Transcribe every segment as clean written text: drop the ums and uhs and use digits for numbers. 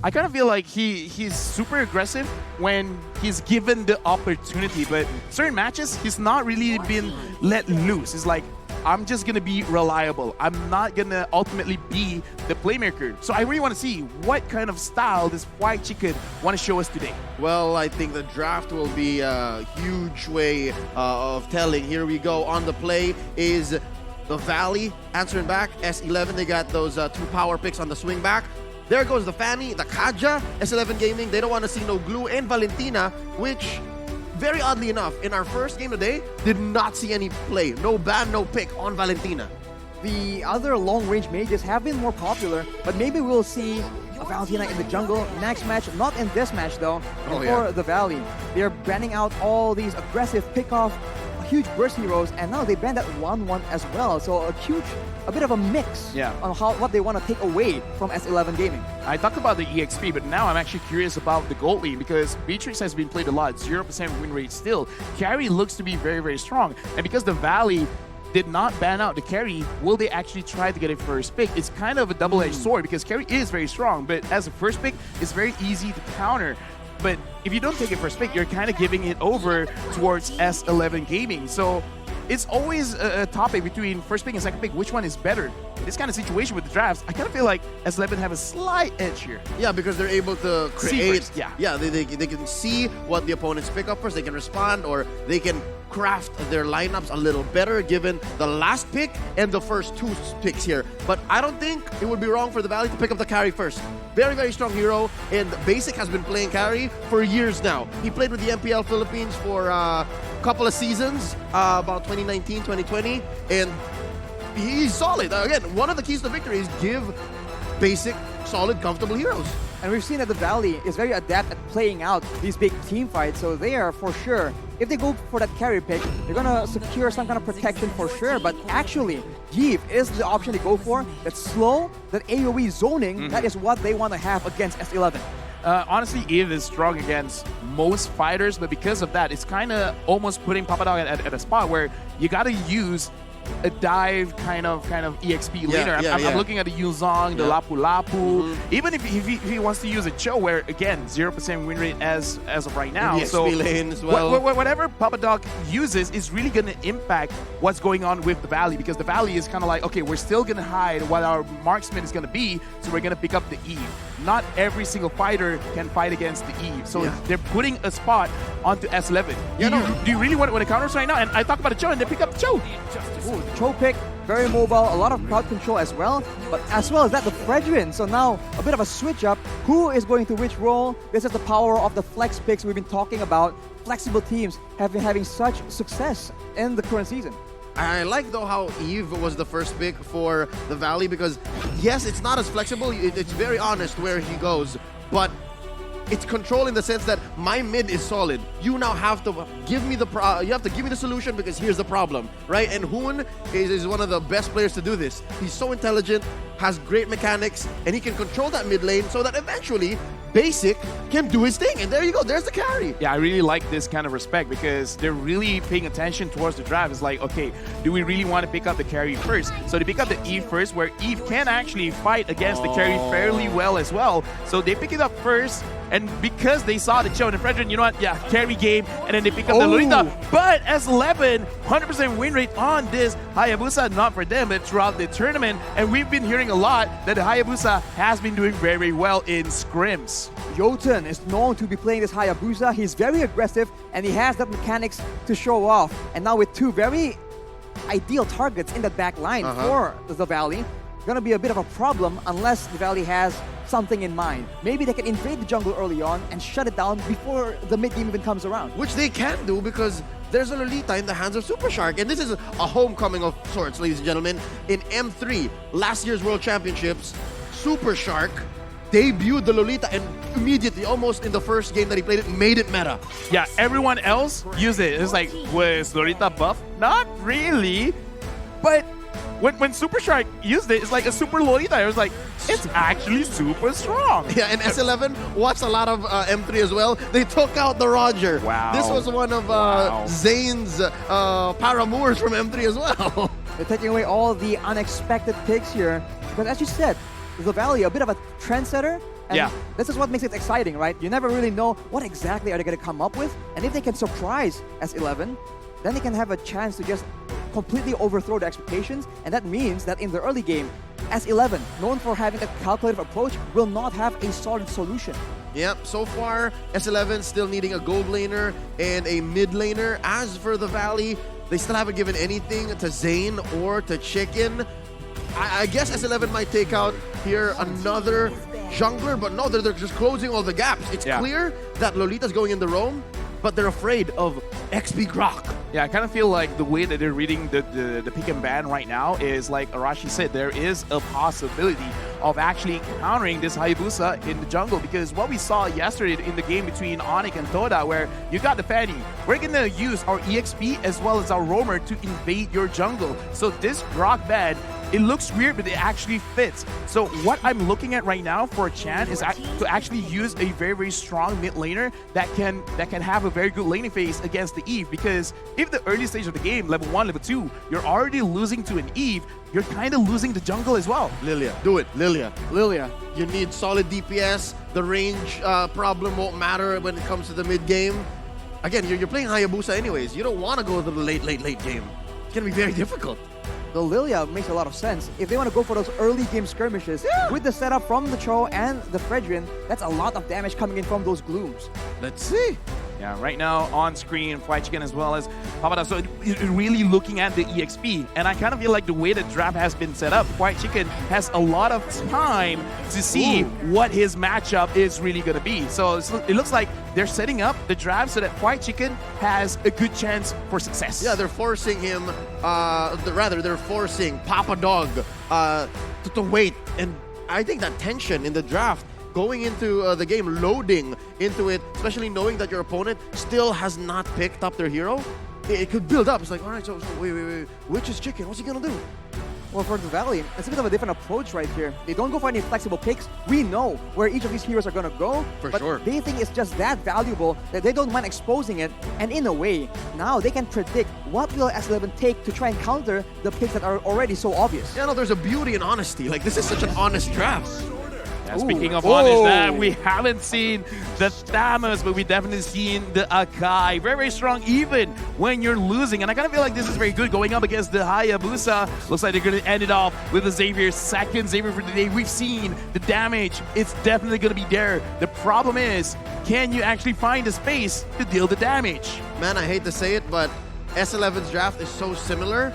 I kind of feel like he's super aggressive when he's given the opportunity, but certain matches he's not really been let loose. It's like, I'm just gonna be reliable. I'm not gonna ultimately be the playmaker. So I really want to see what kind of style this white chicken want to show us today. Well, I think the draft will be a huge way of telling. Here we go. On the play is the Valley answering back. S11, they got those 2 power picks on the swing back. There goes the Fanny, the Kaja, S11 Gaming. They don't want to see no Glue, and Valentina, which, very oddly enough, in our first game today, did not see any play. No ban, no pick on Valentina. The other long-range mages have been more popular, but maybe we'll see a Valentina in the jungle next match. Not in this match, though, for the Valley. They're banning out all these aggressive pick-off, huge burst heroes, and now they banned that 1-1 as well. So a bit of a mix on what they want to take away from S11 Gaming. I talked about the EXP, but now I'm actually curious about the gold lane because Beatrix has been played a lot, 0% win rate still. Carry looks to be very, very strong. And because the Valley did not ban out the carry, will they actually try to get a first pick? It's kind of a double-edged sword because carry is very strong, but as a first pick, it's very easy to counter. But if you don't take it first pick, you're kind of giving it over towards S11 Gaming. So it's always a topic between first pick and second pick. Which one is better? In this kind of situation with the drafts, I kind of feel like S11 have a slight edge here. Yeah, because they're able to create. First, they can see what the opponents pick up first. They can respond, or they can craft their lineups a little better given the last pick and the first 2 picks here. But I don't think it would be wrong for the Valley to pick up the carry first. Very, very strong hero, and Basic has been playing carry for years now. He played with the MPL Philippines for a couple of seasons, about 2019, 2020, and he's solid. Again, one of the keys to victory is give Basic solid, comfortable heroes. And we've seen that the Valley is very adept at playing out these big team fights, so they are for sure, if they go for that carry pick, they're gonna secure some kind of protection for sure. But actually, Eve is the option to go for. That slow, that AoE zoning, that is what they want to have against S11. Honestly, Eve is strong against most fighters, but because of that, it's kind of almost putting Papadog at a spot where you got to use a dive kind of EXP laner. I'm looking at the Yuzong, the Lapu Lapu. Even if he wants to use a Cho, where again 0% win rate as of right now. The so XP lane as well. Whatever Papadog uses is really going to impact what's going on with the Valley, because the Valley is kind of like, okay, we're still going to hide what our marksman is going to be, so we're going to pick up the Eve. Not every single fighter can fight against the Eve, so they're putting a spot onto S11. Do you really want to counter us right now? And I talk about the Cho, and they pick up the Cho. Ooh, Cho pick, very mobile, a lot of crowd control as well, but as well as that, the Fredrin. So now a bit of a switch up. Who is going to which role? This is the power of the flex picks we've been talking about. Flexible teams have been having such success in the current season. I like though how Eve was the first pick for the Valley, because yes, it's not as flexible. It's very honest where he goes, but it's control in the sense that my mid is solid. You now have to give me the solution, because here's the problem, right? And Hoon is one of the best players to do this. He's so intelligent, has great mechanics, and he can control that mid lane so that eventually Basic can do his thing. And there you go, there's the carry. Yeah, I really like this kind of respect, because they're really paying attention towards the draft. It's like, okay, do we really want to pick up the carry first? So they pick up the Eve first, where Eve can actually fight against the carry fairly well as well. So they pick it up first, and because they saw the Cho and the Fredrin, you know what? Yeah, carry game, and then they pick up the Lolita. But S11, 100% win rate on this Hayabusa, not for them, but throughout the tournament. And we've been hearing a lot that the Hayabusa has been doing very, very well in scrims. Jotun is known to be playing this Hayabusa. He's very aggressive, and he has that mechanics to show off. And now with 2 very ideal targets in the back line for the Valley, gonna be a bit of a problem unless the Valley has something in mind. Maybe they can invade the jungle early on and shut it down before the mid game even comes around. Which they can do, because there's a Lolita in the hands of Super Shark. And this is a homecoming of sorts, ladies and gentlemen. In M3, last year's World Championships, Super Shark debuted the Lolita, and immediately, almost in the first game that he played it, made it meta. Yeah, everyone else used it. It's like, was Lolita buff? Not really. But when Super Shark used it, it's like a super Lolita. It was like, it's actually super strong. Yeah, and S11 watched a lot of M3 as well. They took out the Roger. Wow. This was one of Zane's paramours from M3 as well. They're taking away all the unexpected picks here. But as you said, the Valley, a bit of a trendsetter, And Yeah. this is what makes it exciting, right? You never really know what exactly are they going to come up with. And if they can surprise S11, then they can have a chance to just completely overthrow the expectations. And that means that in the early game, S11, known for having a calculative approach, will not have a solid solution. Yep, so far, S11 still needing a gold laner and a mid laner. As for the Valley, they still haven't given anything to Zane or to Chicken. I guess S11 might take out here another jungler, but no, they're just closing all the gaps. It's clear that Lolita's going in the roam, but they're afraid of XP Grok. Yeah, I kind of feel like the way that they're reading the pick and ban right now is like Arashi said, there is a possibility of actually countering this Hayabusa in the jungle, because what we saw yesterday in the game between Onyx and Toda, where you got the Fanny, we're gonna use our EXP as well as our roamer to invade your jungle. So this Grok ban, it looks weird, but it actually fits. So what I'm looking at right now for Chan is to actually use a very, very strong mid laner that can have a very good laning phase against the Eve. Because if the early stage of the game, level 1, level 2, you're already losing to an Eve, you're kind of losing the jungle as well. Lilia, do it, Lilia. Lilia. You need solid DPS. The range problem won't matter when it comes to the mid game. Again, you're playing Hayabusa anyways. You don't want to go to the late game. It's going to be very difficult. The Lilia makes a lot of sense. If they want to go for those early game skirmishes, with the setup from the Cho and the Fredrin, that's a lot of damage coming in from those glooms. Let's see. Yeah, right now on screen, Fried Chicken as well as Papada. So really looking at the EXP. And I kind of feel like the way the draft has been set up, Fried Chicken has a lot of time to see what his matchup is really going to be. So it looks like they're setting up the draft so that Fried Chicken has a good chance for success. Yeah, they're forcing him, they're forcing Papa Dog to wait. And I think that tension in the draft, going into the game, loading into it, especially knowing that your opponent still has not picked up their hero, it could build up. It's like, all right, so wait, which is Chicken? What's he gonna do? Well, for the Valley, it's a bit of a different approach right here. They don't go for any flexible picks. We know where each of these heroes are going to go. For but sure. They think it's just that valuable that they don't mind exposing it. And in a way, now they can predict what will S11 take to try and counter the picks that are already so obvious. Yeah, no, there's a beauty in honesty. Like, this is such an honest draft. Yeah, speaking of honest, that we haven't seen the Thanos, but we definitely seen the Akai. Very, very strong even when you're losing. And I kind of feel like this is very good going up against the Hayabusa. Looks like they're going to end it off with the Xavier. Second Xavier for the day. We've seen the damage. It's definitely going to be there. The problem is, can you actually find the space to deal the damage? Man, I hate to say it, but S11's draft is so similar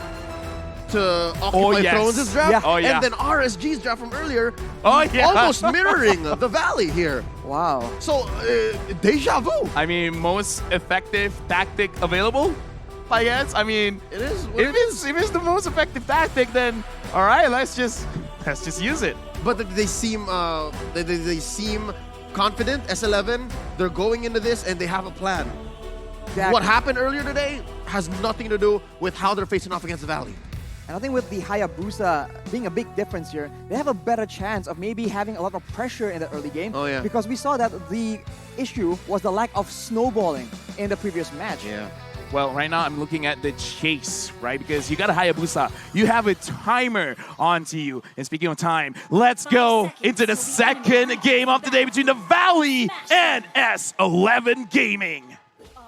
to Occupy Thrones' draft, Yeah. Oh, yeah. and then RSG's draft from earlier, Yeah. almost mirroring the Valley here. Wow. So, deja vu. I mean, most effective tactic available, I guess. I mean, It is what if it is. it's the most effective tactic, then all right, let's just use it. But they seem they seem confident. S11, they're going into this and they have a plan. Exactly. What happened earlier today has nothing to do with how they're facing off against the Valley. And I think with the Hayabusa being a big difference here, they have a better chance of maybe having a lot of pressure in the early game. Oh, yeah. Because we saw that the issue was the lack of snowballing in the previous match. Yeah. Well, right now I'm looking at the chase, right? Because you got a Hayabusa. You have a timer onto you. And speaking of time, let's go into the second game of the day between the Valley and S11 Gaming.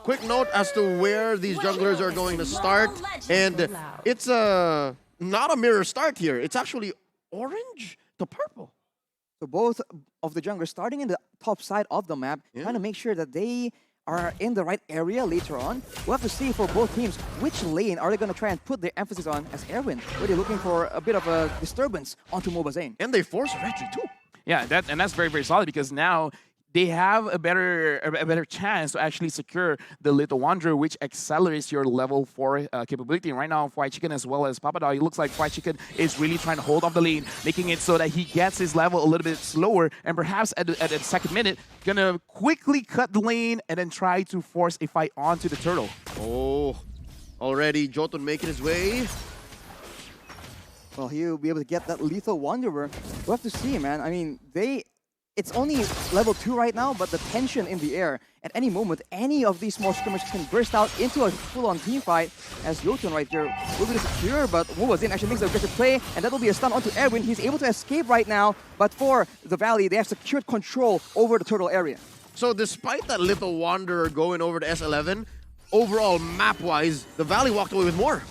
Quick note as to where these junglers are going to start, and it's not a mirror start here. It's actually orange to purple. So both of the junglers starting in the top side of the map, trying to make sure that they are in the right area later on. We'll have to see for both teams which lane are they going to try and put their emphasis on as Erwin. Really looking for a bit of a disturbance onto Mobazane. And they force retry too. Yeah, that's very, very solid because now they have a better chance to actually secure the Little Wanderer, which accelerates your level 4 capability. And right now, Fried Chicken as well as Papadog, it looks like Fried Chicken is really trying to hold off the lane, making it so that he gets his level a little bit slower, and perhaps at the second minute, gonna quickly cut the lane and then try to force a fight onto the turtle. Oh, already Jotun making his way. Well, he'll be able to get that Lethal Wanderer. We'll have to see, man. I mean, it's only level 2 right now, but the tension in the air, at any moment, any of these small skirmishes can burst out into a full-on team fight, as Jotun right here will be secure, but Mobazin actually makes the aggressive play, and that will be a stun onto Erwin. He's able to escape right now, but for the Valley, they have secured control over the turtle area. So despite that little wanderer going over to S11, overall map-wise, the Valley walked away with more.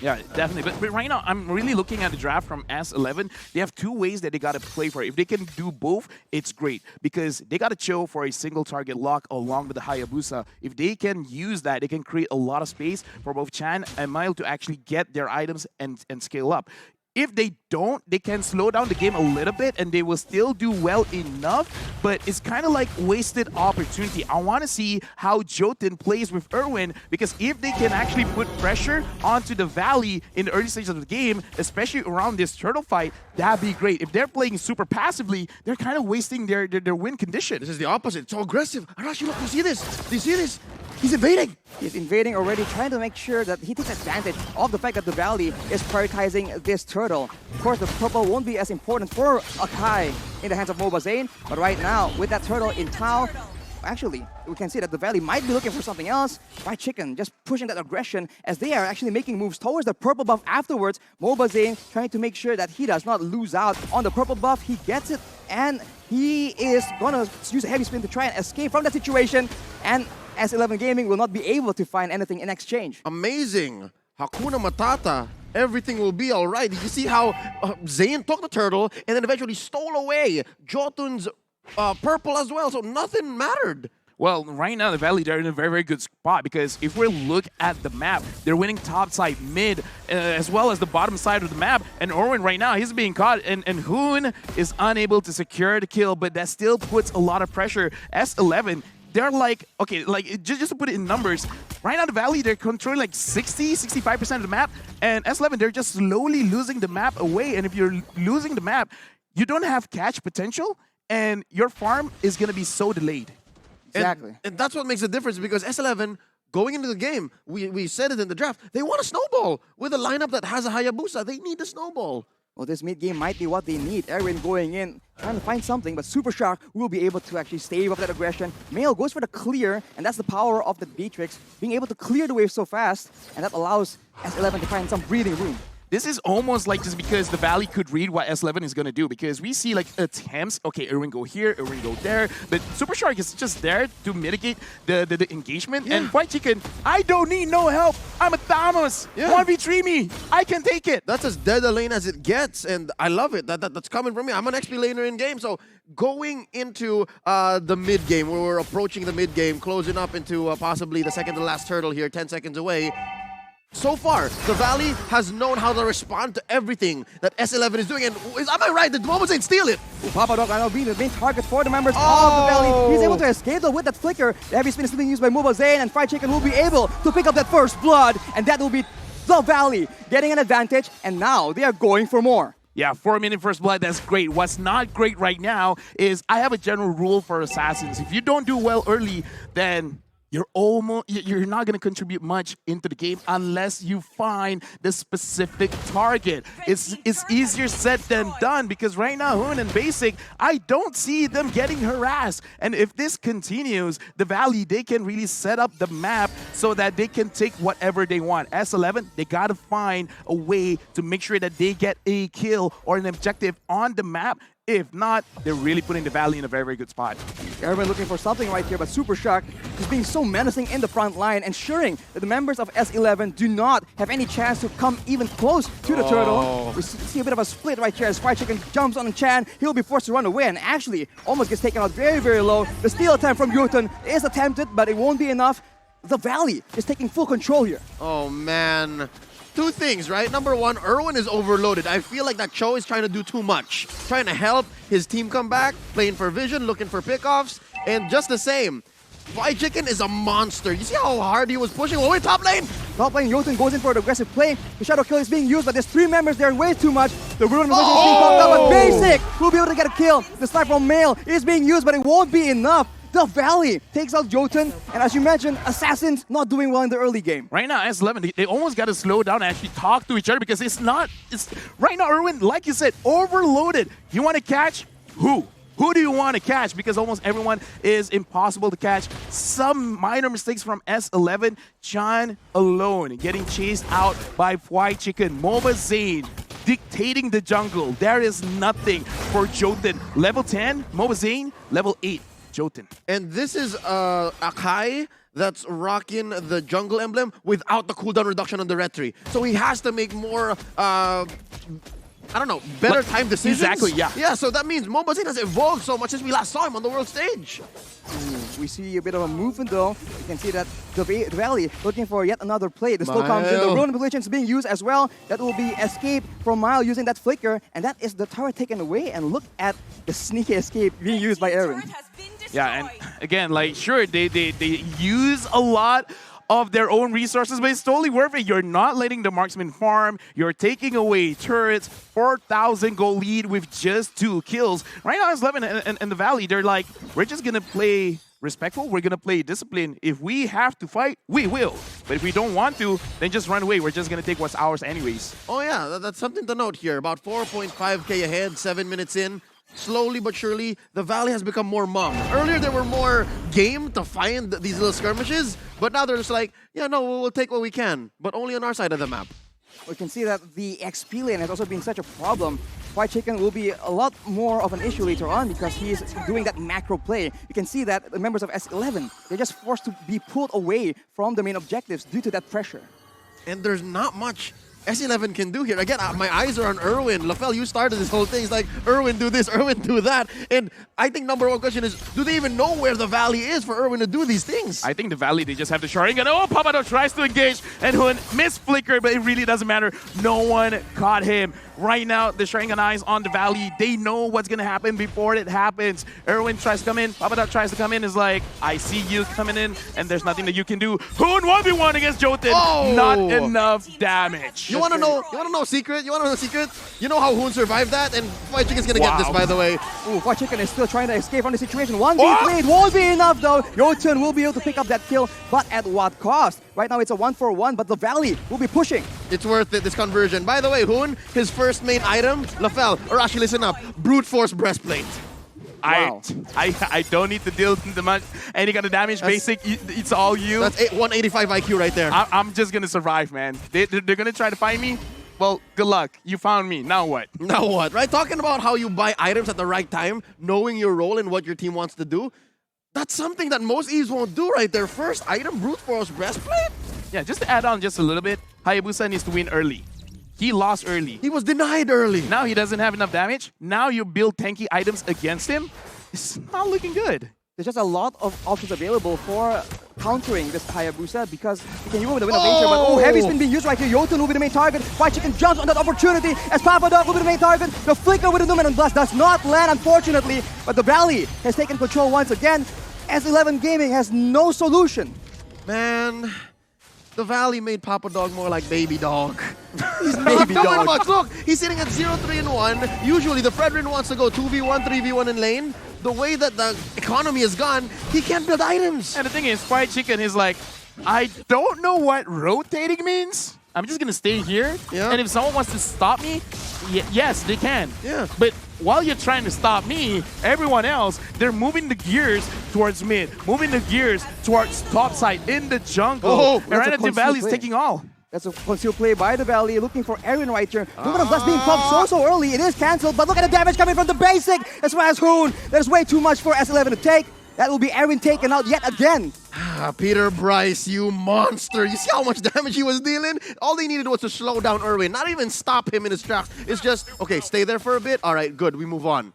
Yeah, definitely. But right now, I'm really looking at the draft from S11. They have two ways that they got to play for it. If they can do both, it's great because they got to chill for a single target lock along with the Hayabusa. If they can use that, they can create a lot of space for both Chan and Mile to actually get their items and scale up. If they don't, they can slow down the game a little bit and they will still do well enough, but it's kind of like wasted opportunity. I want to see how Jotun plays with Erwin because if they can actually put pressure onto the Valley in the early stages of the game, especially around this turtle fight, that'd be great. If they're playing super passively, they're kind of wasting their win condition. This is the opposite. It's so aggressive. Arashi, look, you see this? Do you see this? He's invading. He's invading already, trying to make sure that he takes advantage of the fact that the Valley is prioritizing this turtle. Of course, the purple won't be as important for Akai in the hands of Mobazane, but right now, with that turtle in Tau, actually, we can see that the Valley might be looking for something else. Fried Chicken just pushing that aggression as they are actually making moves towards the purple buff afterwards. Mobazane trying to make sure that he does not lose out on the purple buff. He gets it, and he is gonna use a heavy spin to try and escape from that situation. And S11 Gaming will not be able to find anything in exchange. Amazing. Hakuna Matata. Everything will be all right. Did you see how Zayn took the turtle and then eventually stole away Jotun's purple as well? So nothing mattered. Well, right now, the Valley, they're in a very, very good spot because if we look at the map, they're winning top side, mid, as well as the bottom side of the map. And Orwin right now, he's being caught, and Hoon is unable to secure the kill, but that still puts a lot of pressure. S11, they're like, okay, like just to put it in numbers, right now the Valley, they're controlling like 65% of the map, and S11, they're just slowly losing the map away. And if you're losing the map, you don't have catch potential, and your farm is going to be so delayed. Exactly. And that's what makes a difference because S11, going into the game, we said it in the draft, they want a snowball. With a lineup that has a Hayabusa, they need a snowball. Well, this mid-game might be what they need. Erwin going in, trying to find something, but Super Shark will be able to actually stave off that aggression. Mail goes for the clear, and that's the power of the Beatrix, being able to clear the wave so fast, and that allows S11 to find some breathing room. This is almost like just because the Valley could read what S11 is going to do because we see like attempts, okay, Erwin go here, Erwin go there, but Super Shark is just there to mitigate the engagement. Yeah. And Fried Chicken, I don't need no help. I'm a Thanos. Yeah. 1v3 me. I can take it. That's as dead a lane as it gets, and I love it. That's coming from me. I'm an XP laner in game, so going into the mid game, where we're approaching the mid game, closing up into possibly the second to last turtle here, 10 seconds away. So far, the Valley has known how to respond to everything that S11 is doing. And am I right? The Mobazane steal it. Papa Dog now being the main target for the members of the Valley. He's able to escape though with that flicker. The heavy spin is being used by Mobazane, and Fried Chicken will be able to pick up that first blood. And that will be the Valley getting an advantage. And now they are going for more. Yeah, 4-minute first blood, that's great. What's not great right now is I have a general rule for assassins. If you don't do well early, then you're not going to contribute much into the game unless you find the specific target. It's easier said than done because right now, Hoon and Basic, I don't see them getting harassed. And if this continues, the Valley, they can really set up the map so that they can take whatever they want. S11, they got to find a way to make sure that they get a kill or an objective on the map. If not, they're really putting the Valley in a very, very good spot. Everyone looking for something right here, but Super Shark is being so menacing in the front line, ensuring that the members of S11 do not have any chance to come even close to the turtle. We see a bit of a split right here as Fried Chicken jumps on Chan. He'll be forced to run away and actually almost gets taken out very, very low. The steal attempt from Jotun is attempted, but it won't be enough. The Valley is taking full control here. Oh, man. Two things, right? Number one, Erwin is overloaded. I feel like that Cho is trying to do too much. Trying to help his team come back, playing for vision, looking for pickoffs, and just the same. Fried Chicken is a monster. You see how hard he was pushing? Oh, wait, top lane! Top lane, Jotun goes in for an aggressive play. The Shadow Kill is being used, but there's 3 members there way too much. The Ruin of Vision is being popped up, but Basic will be able to get a kill. The snipe from Mail is being used, but it won't be enough. The Valley takes out Jotun, and as you mentioned, Assassins not doing well in the early game. Right now, S11, they almost got to slow down and actually talk to each other because it's right now, Erwin, like you said, overloaded. You want to catch who? Who do you want to catch? Because almost everyone is impossible to catch. Some minor mistakes from S11. John alone getting chased out by White Chicken. MOBA Zane dictating the jungle. There is nothing for Jotun. Level 10, MOBA Zane. Level 8, Jotun. And this is Akai that's rocking the jungle emblem without the cooldown reduction on the retry. So he has to make more, I don't know, better time decisions. Exactly, yeah. Yeah, so that means MOBA Zane has evolved so much since we last saw him on the world stage. We see a bit of a movement though. You can see that the Valley looking for yet another play. The slow comes in. The rune manipulation is being used as well. That will be escape from Mile using that flicker. And that is the turret taken away. And look at the sneaky escape being used by Aaron. Yeah, and again, like, sure, they use a lot of their own resources, but it's totally worth it. You're not letting the marksman farm. You're taking away turrets. 4,000 goal lead with just 2 kills. Right now, S11 and the Valley, they're like, we're just going to play respectful. We're going to play discipline. If we have to fight, we will. But if we don't want to, then just run away. We're just going to take what's ours anyways. Oh yeah, that's something to note here. About 4.5k ahead, 7 minutes in. Slowly but surely, the Valley has become more mum. Earlier, they were more game to find these little skirmishes, but now they're just like, yeah, no, we'll take what we can, but only on our side of the map. We can see that the XP lane has also been such a problem. White Chicken will be a lot more of an issue later on because he is doing that macro play. You can see that the members of S11, they're just forced to be pulled away from the main objectives due to that pressure. And there's not much S11 can do here. Again, my eyes are on Erwin. LaFell, you started this whole thing. It's like, Erwin do this, Erwin do that. And I think number one question is, do they even know where the Valley is for Erwin to do these things? I think the Valley, they just have the Sharingan. Oh, Papado tries to engage, and Hun missed flicker, but it really doesn't matter. No one caught him. Right now, the Sharingan eyes on the Valley. They know what's going to happen before it happens. Erwin tries to come in. Papado tries to come in. Is like, I see you coming in, and there's nothing that you can do. Hun 1v1 against Jotun. Oh! Not enough damage. You want to know? You want to know a secret? You want to know a secret? You know how Hoon survived that, and White Chicken's gonna get this, by the way. Ooh, White Chicken is still trying to escape from the situation. 1v3, it won't be enough though. Jotun will be able to pick up that kill, but at what cost? Right now it's a 1-for-1, but the Valley will be pushing. It's worth it, this conversion. By the way, Hoon, his first main item, LaFell, or actually listen up, Brute Force Breastplate. Wow. I don't need to deal the much any kind of damage. Basic, it's all you. That's 185 IQ right there. I'm just gonna survive, man. They're gonna try to find me. Well, good luck. You found me. Now what? Now what? Right? Talking about how you buy items at the right time, knowing your role and what your team wants to do. That's something that most Eves won't do right there. First item, Brute Force Breastplate. Yeah, just to add on just a little bit, Hayabusa needs to win early. He lost early. He was denied early. Now he doesn't have enough damage. Now you build tanky items against him. It's not looking good. There's just a lot of options available for countering this Hayabusa because he can go with the Wind of Nature, but heavy spin being used right here. Jotun will be the main target. White Chicken jumps on that opportunity as Papadog will be the main target. The flicker with the Numen Blast does not land, unfortunately, but the Valley has taken control once again. S11 Gaming has no solution. Man, the Valley made Papa Dog more like Baby Dog. He's Not doing much. Look, he's sitting at 0-3-1. Usually the Fredrin wants to go 2v1, 3v1 in lane. The way that the economy has gone, he can't build items. And the thing is, White Chicken is like, I don't know what rotating means. I'm just gonna stay here. Yeah. And if someone wants to stop me, yes, they can. Yeah. But while you're trying to stop me, everyone else, they're moving the gears towards mid, moving the gears towards top side in the jungle. Oh, and right now, the Valley's taking all. That's a concealed play by the Valley, looking for Aaron right here. Luminum Blast being popped so early, it is cancelled, but look at the damage coming from the basic, as well as Hoon. There's way too much for S11 to take. That will be Aaron taken out yet again. Peter Bryce, you monster. You see how much damage he was dealing? All they needed was to slow down Erwin, not even stop him in his tracks. It's just, okay, stay there for a bit. All right, good, we move on.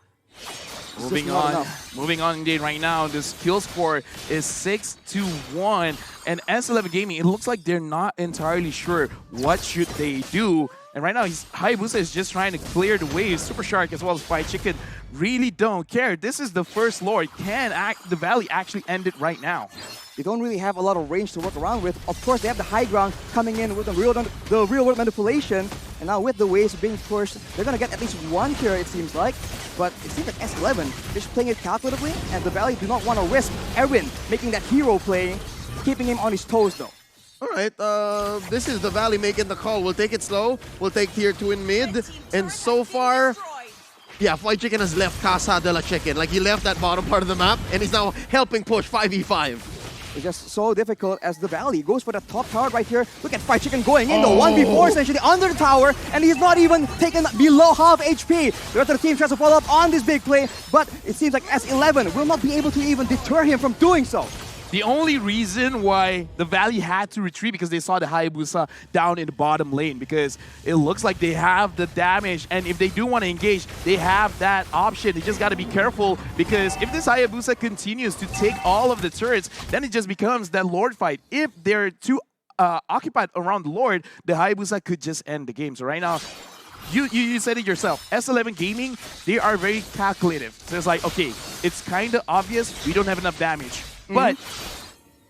Moving on indeed right now. This kill score is 6-1. And S11 Gaming, it looks like they're not entirely sure what should they do. And right now, Hayabusa is just trying to clear the waves. Super Shark as well as White Chicken really don't care. This is the first Lord. Can the Valley actually end it right now? They don't really have a lot of range to work around with. Of course, they have the high ground coming in with the real world manipulation. And now with the waves being pushed, they're going to get at least one here, it seems like. But it seems like S11 is just playing it calculatively, and the Valley do not want to risk Erwin making that hero play, keeping him on his toes though. All right, this is the Valley making the call. We'll take it slow. We'll take tier 2 in mid. And so far, Yeah, Fried Chicken has left Casa de la Chicken. Like, he left that bottom part of the map, and he's now helping push 5v5. It's just so difficult as the Valley goes for the top tower right here. Look at Fried Chicken going in, the 1v4 essentially under the tower, and he's not even taken below half HP. The rest of the team tries to follow up on this big play, but it seems like S11 will not be able to even deter him from doing so. The only reason why the Valley had to retreat because they saw the Hayabusa down in the bottom lane, because it looks like they have the damage, and if they do want to engage, they have that option. They just got to be careful, because if this Hayabusa continues to take all of the turrets, then it just becomes that Lord fight. If they're too occupied around the Lord, the Hayabusa could just end the game. So right now, you said it yourself. S11 Gaming, they are very calculative. So it's like, okay, it's kind of obvious we don't have enough damage. But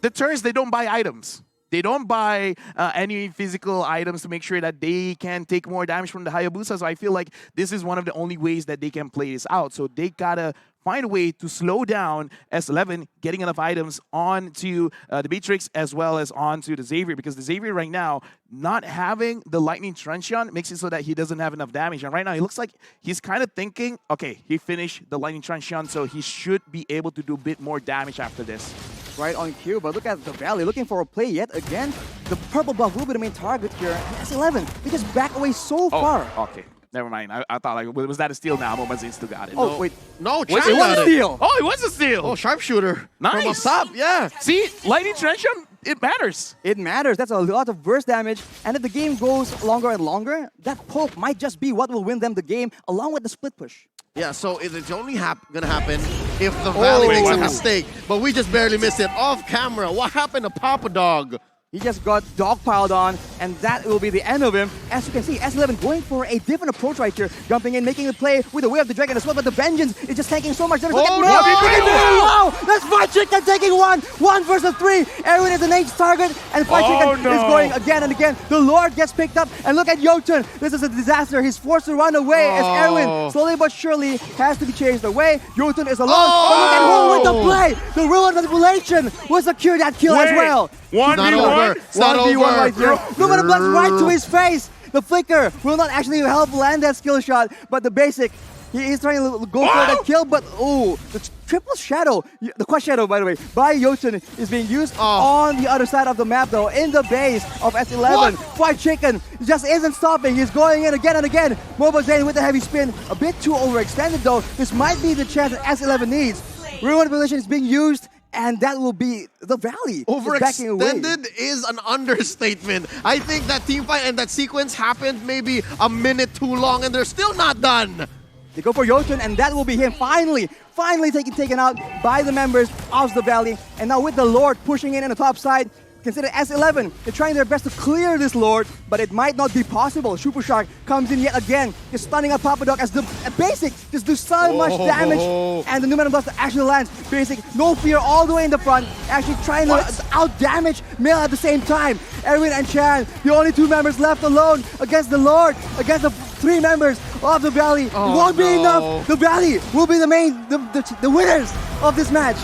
the turrets, they don't buy items. They don't buy any physical items to make sure that they can take more damage from the Hayabusa. So I feel like this is one of the only ways that they can play this out. So they gotta find a way to slow down S11, getting enough items onto the Beatrix as well as onto the Xavier, because the Xavier right now, not having the Lightning Truncheon makes it so that he doesn't have enough damage. And right now, it looks like he's kind of thinking, okay, he finished the Lightning Truncheon, so he should be able to do a bit more damage after this. Right on cue, but look at the Valley looking for a play yet again. The purple buff will be the main target here. S11, they just back away so far. Okay. Never mind. I thought, like, was that a steal now? But Mazin still got it. Oh, wait. No, It was a steal. Oh, it was a steal. Oh, sharpshooter. Nice. From up top, yeah. See, Lightning Truncheon, it matters. It matters. That's a lot of burst damage. And if the game goes longer and longer, that poke might just be what will win them the game, along with the split push. Yeah, so it's only gonna happen if the Valley makes a mistake. But we just barely missed it off camera. What happened to Papa Dog? He just got dogpiled on, and that will be the end of him. As you can see, S11 going for a different approach right here, jumping in, making the play with the Way of the Dragon as well, but the Vengeance is just tanking so much damage. Oh, Look at no! Wow! That's Fried Chicken taking one! 1 versus 3! Erwin is the next target, and Fried Chicken is going again and again. The Lord gets picked up, and look at Jotun. This is a disaster. He's forced to run away as Erwin, slowly but surely, has to be chased away. Jotun is alone. But look at who with the play! The Ruin Manipulation will secure that kill as well. 1v1. It's not over. Right here. Look at the blood right to his face. The flicker will not actually help land that skill shot, but the basic, he is trying to go for that kill, but the triple shadow, the quad shadow, by the way, by Jotun is being used on the other side of the map though, in the base of S11. Fried Chicken just isn't stopping. He's going in again and again. Mobile Zane with the heavy spin, a bit too overextended though. This might be the chance that S11 needs. Ruin Manipulation is being used, and that will be the Valley. Overextended is an understatement. I think that team fight and that sequence happened maybe a minute too long, and they're still not done. They go for Jotun, and that will be him finally taken out by the members of the Valley. And now with the Lord pushing in on the top side, consider S11. They're trying their best to clear this Lord, but it might not be possible. Super Shark comes in yet again, just stunning up Papa Dog as the basic just do so much damage, and the Numenum Blaster actually lands. Basic, no fear all the way in the front, actually trying to out-damage Mill at the same time. Erwin and Chan, the only 2 members left alone against the Lord, against the 3 members of the Valley. It won't be enough. The Valley will be the winners of this match.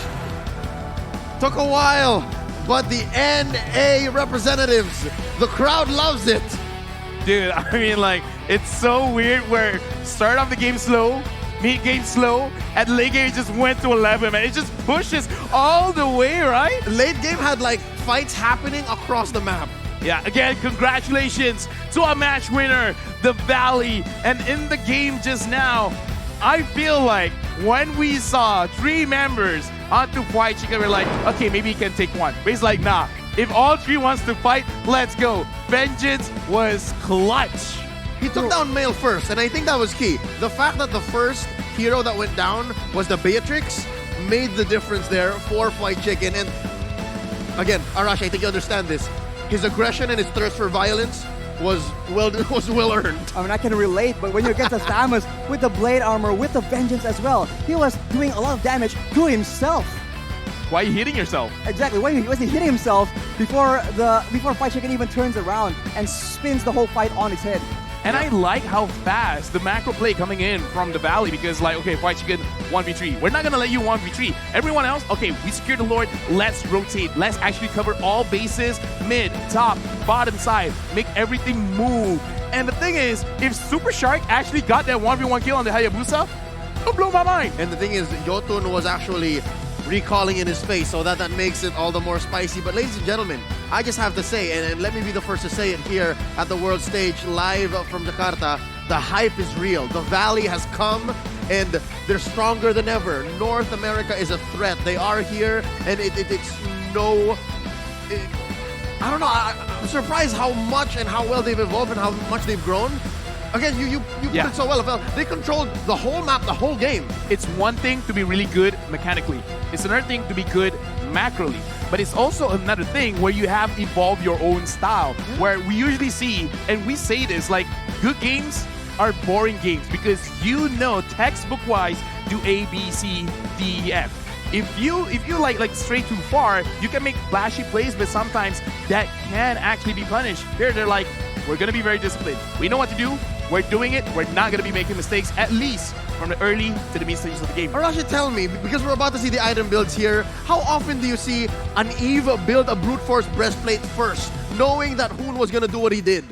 Took a while. But the NA representatives, the crowd loves it. Dude, I mean, like, it's so weird where start off the game slow, mid game slow, and late game it just went to 11, man. It just pushes all the way, right? Late game had, like, fights happening across the map. Yeah, again, congratulations to our match winner, the Valley. And in the game just now, I feel like when we saw 3 members onto Fried Chicken, we're like, okay, maybe he can take one. But he's like, nah, if all 3 wants to fight, let's go. Vengeance was clutch. He took down Male first, and I think that was key. The fact that the first hero that went down was the Beatrix made the difference there for Fried Chicken. And again, Arash, I think you understand this. His aggression and his thirst for violence was well earned. I mean, I can relate, but when you get the Samus with the blade armor, with the Vengeance as well, he was doing a lot of damage to himself. Why are you hitting yourself? Exactly. Why was he hitting himself before Fried Chicken even turns around and spins the whole fight on his head? And I like how fast the macro play coming in from the Valley because, like, okay, White Chicken 1v3. We're not going to let you 1v3. Everyone else, okay, we secured the Lord. Let's rotate. Let's actually cover all bases, mid, top, bottom side. Make everything move. And the thing is, if Super Shark actually got that 1v1 kill on the Hayabusa, it'll blow my mind. And the thing is, Jotun was actually recalling in his face, so that makes it all the more spicy. But ladies and gentlemen, I just have to say, and let me be the first to say it here at the world stage, live from Jakarta, the hype is real. The Valley has come, and they're stronger than ever. North America is a threat. They are here, and it's no... I don't know, I'm surprised how much and how well they've evolved and how much they've grown. Again, you put it so well. They controlled the whole map, the whole game. It's one thing to be really good mechanically. It's another thing to be good macroly. But it's also another thing where you have evolved your own style. Where we usually see, and we say this, like, good games are boring games because you know textbook-wise do A, B, C, D, E, F. If you like stray too far, you can make flashy plays, but sometimes that can actually be punished. Here they're like, we're gonna be very disciplined. We know what to do. We're doing it. We're not going to be making mistakes, at least from the early to the mid stages of the game. Arashi, tell me, because we're about to see the item builds here, how often do you see an Eve build a brute force breastplate first, knowing that Hoon was going to do what he did?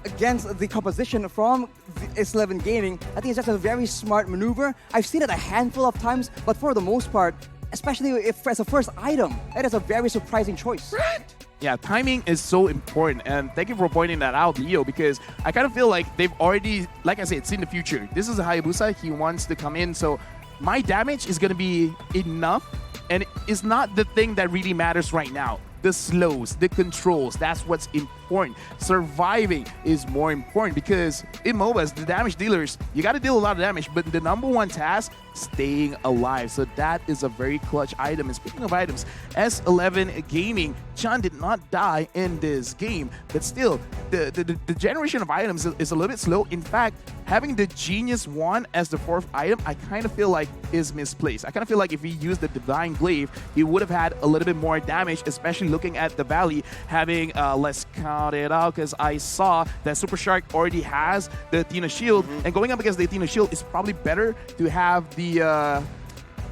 Against the composition from S11 Gaming, I think it's just a very smart maneuver. I've seen it a handful of times, but for the most part, especially if as a first item, that is a very surprising choice. Right? Yeah, timing is so important, and thank you for pointing that out, Leo, because I kind of feel like they've already, like I said, it's in the future. This is a Hayabusa, he wants to come in, so my damage is going to be enough, and it's not the thing that really matters right now. The slows, the controls, that's what's important. Surviving is more important because in MOBAs, the damage dealers, you got to deal a lot of damage, but the number one task, staying alive. So that is a very clutch item. And speaking of items, S11 Gaming, Chan did not die in this game, but still, the generation of items is a little bit slow. In fact, having the Genius Wand as the fourth item, I kind of feel like is misplaced. I kind of feel like if he used the Divine Glaive, he would have had a little bit more damage, especially looking at the Valley having, let's count it out, because I saw that Super Shark already has the Athena Shield, and going up against the Athena Shield is probably better to have the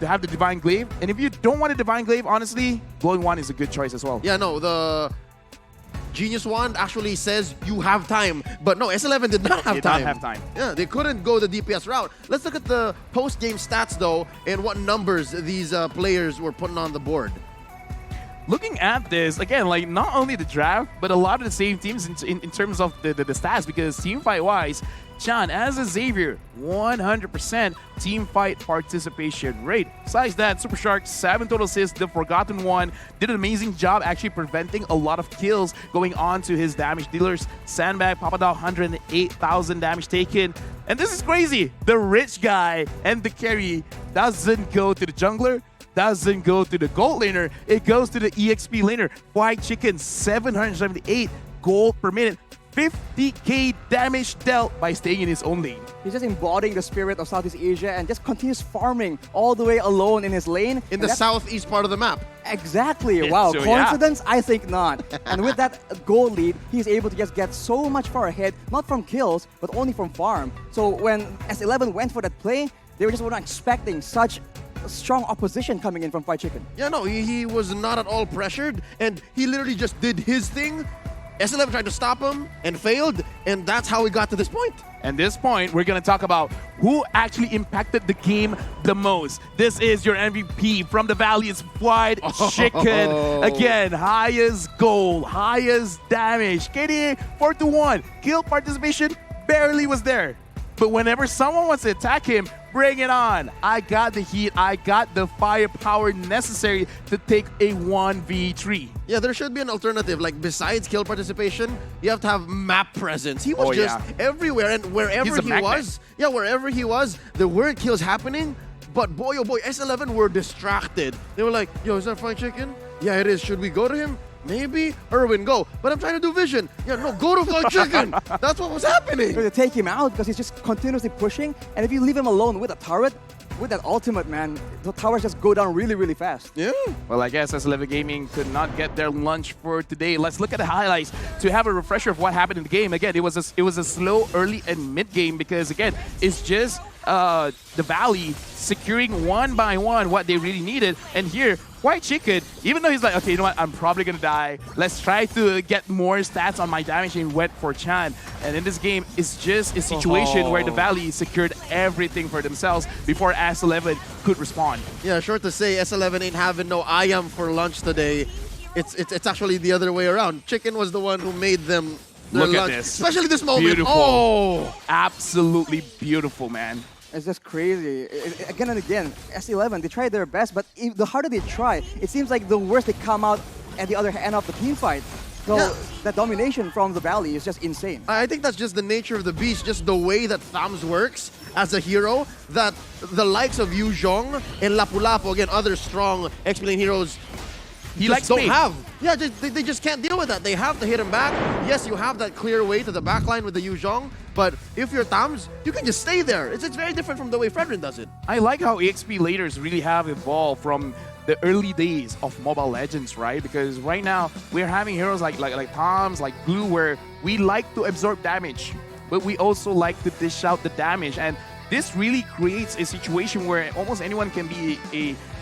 Divine Glaive. And if you don't want a Divine Glaive, honestly, Glowing Wand is a good choice as well. Yeah, no, the Genius Wand actually says you have time, but no, S11 did not have time. Yeah, they couldn't go the DPS route. Let's look at the post-game stats, though, and what numbers these players were putting on the board. Looking at this, again, like not only the draft, but a lot of the same teams in terms of the stats, because team fight-wise, Chan, as a Xavier, 100% team fight participation rate. Besides that, Super Shark, 7 total assists, the Forgotten One, did an amazing job actually preventing a lot of kills going on to his damage dealers. Sandbag, Papadao, 108,000 damage taken. And this is crazy. The rich guy and the carry doesn't go to the jungler, doesn't go to the gold laner, it goes to the EXP laner. White Chicken, 778 gold per minute. 50k damage dealt by staying in his own lane. He's just embodying the spirit of Southeast Asia and just continues farming all the way alone in his lane. In the southeast part of the map. Exactly. Wow. So, coincidence? Yeah. I think not. And with that gold lead, he's able to just get so much far ahead, not from kills, but only from farm. So when S11 went for that play, they were just not expecting such strong opposition coming in from White Chicken. Yeah, no, he was not at all pressured, and he literally just did his thing. S11 tried to stop him and failed, and that's how we got to this point. At this point, we're going to talk about who actually impacted the game the most. This is your MVP from the Valley. It's White Chicken. Again, highest goal, highest damage. KDA 4-1. Kill participation barely was there. But whenever someone wants to attack him, bring it on. I got the heat. I got the firepower necessary to take a 1v3. Yeah, there should be an alternative. Like, besides kill participation, you have to have map presence. He was just everywhere, and wherever he was, wherever he was, there were kills happening. But boy, oh boy, S11 were distracted. They were like, yo, is that Fried Chicken? Yeah, it is. Should we go to him? Maybe? Erwin, go. But I'm trying to do vision. Yeah, no, go to Fried Chicken. That's what was happening. To take him out because he's just continuously pushing. And if you leave him alone with a turret, with that ultimate, man, the towers just go down really, really fast. Yeah. Well, I guess S11 Gaming could not get their lunch for today. Let's look at the highlights to have a refresher of what happened in the game. Again, it was a slow early and mid game because again, it's just the Valley securing one by one what they really needed. And here, White Chicken, even though he's like, okay, you know what, I'm probably gonna die. Let's try to get more stats on my damage, and went for Chan. And in this game, it's just a situation where the Valley secured everything for themselves before S11 could respond. Yeah, short to say, S11 ain't having no ayam for lunch today. It's actually the other way around. Chicken was the one who made them their Look lunch. at this. Especially this moment. Beautiful. Oh! Absolutely beautiful, man. It's just crazy. Again and again, S11, they try their best, but the harder they try, it seems like the worse they come out at the other end of the team fight. So Yeah. that domination from the Valley is just insane. I think that's just the nature of the beast, just the way that Thams works as a hero, that the likes of Yu Zhong and Lapu-Lapu, again, other strong XP heroes, He just likes don't speed. have. Yeah, they just can't deal with that. They have to hit him back. Yes, you have that clear way to the backline with the Yu Zhong, but if you're Thams, you can just stay there. It's very different from the way Fredrin does it. I like how EXP laters really have evolved from the early days of Mobile Legends, right? Because right now we're having heroes like Toms, like Blue, where we like to absorb damage, but we also like to dish out the damage. And this really creates a situation where almost anyone can be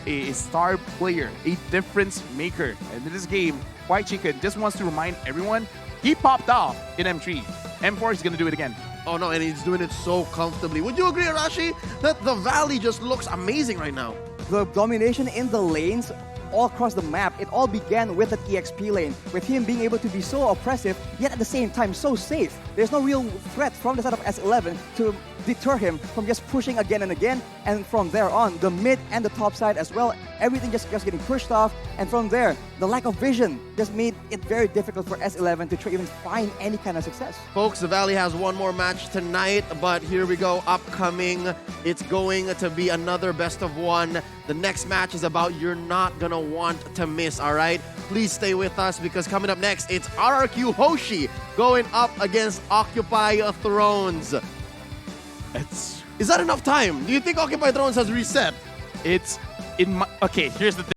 a star player, a difference maker. And in this game, White Chicken just wants to remind everyone he popped off in M3. M4 is gonna do it again. Oh no, and he's doing it so comfortably. Would you agree, Arashi, that the Valley just looks amazing right now? The domination in the lanes all across the map, it all began with that EXP lane, with him being able to be so oppressive, yet at the same time so safe. There's no real threat from the side of S11 to deter him from just pushing again and again, and from there on, the mid and the top side as well, everything just getting pushed off, and from there, the lack of vision just made it very difficult for S11 to try even find any kind of success. Folks, the Valley has one more match tonight, but here we go, upcoming. It's going to be another best of one. The next match is about you're not gonna want to miss, all right? Please stay with us because coming up next, it's RRQ Hoshi going up against Occupy Thrones. Is that enough time? Do you think Occupy Thrones has reset? It's in my... Okay, here's the thing.